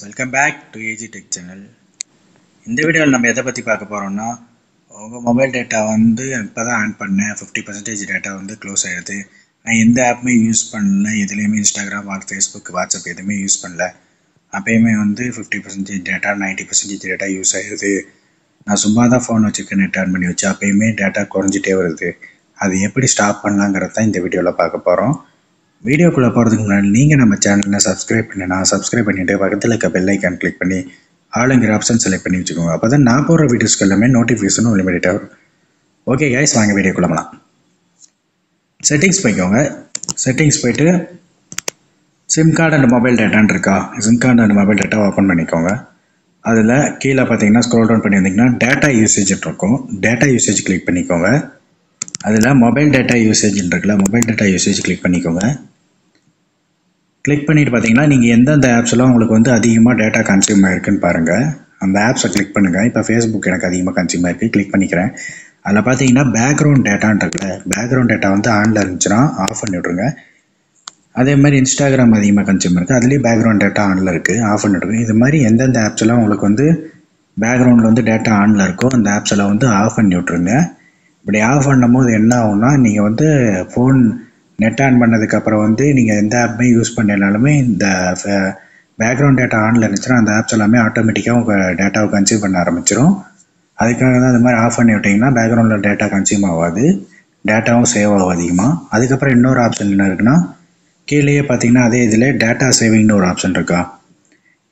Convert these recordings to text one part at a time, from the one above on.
Welcome back to AG tech channel. இந்த வீடியோவில் நம்ம எதை பற்றி பார்க்க போகிறோம்னா, உங்கள் மொபைல் டேட்டா வந்து இப்போ தான் ஆன் பண்ணேன், 50% டேட்டா வந்து க்ளோஸ் ஆகிடுது. நான் எந்த ஆப்புமே யூஸ் பண்ணல, எதுலேயுமே இன்ஸ்டாகிராம் ஃபேஸ்புக் வாட்ஸ்அப் எதுவுமே யூஸ் பண்ணல. அப்போயுமே வந்து 50% டேட்டா 90% டேட்டா யூஸ் ஆகிடுது. நான் சும்மா தான் ஃபோன் வச்சுருக்கேன், நெட் ஆன் பண்ணி வச்சு, அப்போயுமே டேட்டா குறைஞ்சிட்டே வருது. அது எப்படி ஸ்டாப் பண்ணலாங்கிறது தான் இந்த வீடியோவில் பார்க்க போகிறோம். வீடியோக்குள்ளே போகிறதுக்கு முன்னாடி நீங்கள் நம்ம சேனலை சப்ஸ்கிரைப் பண்ணிவிட்டு பக்கத்தில் இருக்க பெல் ஐக்கான் கிளிக் பண்ணி ஆளுங்கிற ஆப்ஷன் செலக்ட் பண்ணி வச்சுக்கோங்க. அப்போ தான் நான் போடுற வீடியோஸ்க்கு எல்லாமே நோட்டிஃபிகேஷனும் இமிடியேட்டாக வரும். ஓகே கைஸ், வாங்க வீடியோக்குள்ளே போகலாம். செட்டிங்ஸ் போய்க்கோங்க. செட்டிங்ஸ் போய்ட்டு சிம் கார்டு அண்ட் மொபைல் டேட்டான்னு இருக்கா, sim card and mobile data open பண்ணிக்கோங்க. அதில் கீழே பார்த்தீங்கன்னா ஸ்க்ரோல் டவுன் பண்ணி வந்தீங்கன்னா டேட்டா யூசேஜ் இருக்கும். டேட்டா யூசேஜ் கிளிக் பண்ணிக்கோங்க. அதில் மொபைல் டேட்டா யூசேஜ்னு இருக்குல்ல, மொபைல் டேட்டா யூசேஜ் கிளிக் பண்ணிக்கோங்க. கிளிக் பண்ணிவிட்டு பார்த்தீங்கன்னா நீங்கள் எந்தெந்த ஆப்ஸ்லாம் உங்களுக்கு வந்து அதிகமாக டேட்டா கன்சியூம் ஆகிருக்குன்னு பாருங்கள். அந்த ஆப்ஸை கிளிக் பண்ணுங்கள். இப்போ ஃபேஸ்புக் எனக்கு அதிகமாக கன்சியூம் ஆகிருக்கு, கிளிக் பண்ணிக்கிறேன். அதில் பார்த்தீங்கன்னா பேக்ரவுண்ட் டேட்டான்னு இருக்குல்ல, பேக்ரவுண்ட் டேட்டா வந்து ஆனில் இருந்துச்சுன்னா ஆஃப் பண்ணி விட்ருங்க. அதே மாதிரி இன்ஸ்டாகிராம் அதிகமாக கன்சியூம் இருக்குது, அதுலேயும் பேக்ரவுண்ட் டேட்டா ஆனில் இருக்குது, ஆஃப் பண்ணி விட்ருங்க. இது மாதிரி எந்தெந்த ஆப்ஸ்லாம் உங்களுக்கு வந்து பேக்ரவுண்டில் வந்து டேட்டா ஆனில் இருக்கோ அந்த ஆப்ஸ் எல்லாம் வந்து ஆஃப் பண்ணி விட்ருங்க. இப்படி ஆஃப் பண்ணும் போது என்ன ஆகும்னா, நீங்கள் வந்து ஃபோன் நெட் ஆன் பண்ணதுக்கப்புறம் வந்து நீங்கள் எந்த ஆப்புமே யூஸ் பண்ணனாலுமே இந்த பேக்ரவுண்ட் டேட்டா ஆனில் இருந்துச்சுன்னா அந்த ஆப்ஸ் எல்லாமே ஆட்டோமேட்டிக்காக உங்கள் டேட்டாவை கன்சியூம் பண்ண ஆரம்பிச்சிடும். அதுக்காக தான் அது மாதிரி ஆஃப் பண்ணி விட்டிங்கன்னா பேக்ரவுண்டில் டேட்டா கன்சியூம் ஆகாது, டேட்டாவும் சேவ் ஆகும் அதிகமாக. அதுக்கப்புறம் இன்னொரு ஆப்ஷன் என்ன இருக்குன்னா, கீழேயே பார்த்தீங்கன்னா அதே இதில் டேட்டா சேவிங்னு ஒரு ஆப்ஷன் இருக்கா.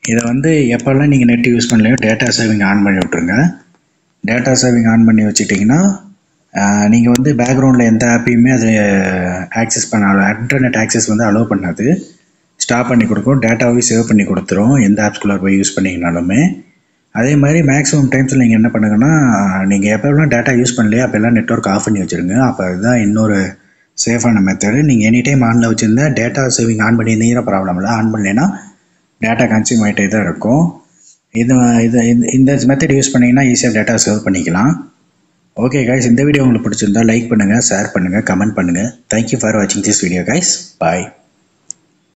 இதை வந்து எப்போல்லாம் நீங்கள் நெட் யூஸ் பண்ணலையோ டேட்டா சேவிங் ஆன் பண்ணி விட்ருங்க. டேட்டா சேவிங் ஆன் பண்ணி வச்சுட்டிங்கன்னா நீங்கள் வந்து பேக்ரவுண்டில் எந்த ஆப்பையுமே அது ஆக்சஸ் பண்ண, இன்டர்நெட் ஆக்சஸ் வந்து அலோவ் பண்ணாது, ஸ்டாப் பண்ணி கொடுக்கும், டேட்டாவே சேவ் பண்ணி கொடுத்துரும் எந்த ஆப்ஸ்குள்ளே போய் யூஸ் பண்ணிங்கனாலுமே. அதே மாதிரி மேக்ஸிமம் டைம்ஸில் நீங்கள் என்ன பண்ணுங்கன்னா, நீங்கள் எப்போல்லாம் டேட்டா யூஸ் பண்ணலையோ அப்போல்லாம் நெட்வொர்க் ஆஃப் பண்ணி வச்சுருங்க. அப்போ அதுதான் இன்னொரு சேஃபான மெத்தடு. நீங்கள் எனி டைம் ஆனில் வச்சுருந்தா டேட்டா சேவிங் ஆன் பண்ணியிருந்தீங்கன்னா ப்ராப்ளம் இல்லை, ஆன் பண்ணலைன்னா டேட்டா கன்சியூம் ஆகிட்டே தான் இருக்கும். இந்த மெத்தட் யூஸ் பண்ணிங்கன்னா ஈஸியாக டேட்டா சேவ் பண்ணிக்கலாம். ஓகே கைஸ், இந்த வீடியோ உங்களுக்கு பிடிச்சிருந்தா லைக் பண்ணுங்கள், ஷேர் பண்ணுங்கள், கமெண்ட் பண்ணுங்கள். தேங்க்யூ ஃபார் வாட்சிங் திஸ் வீடியோ கைஸ். பாய்.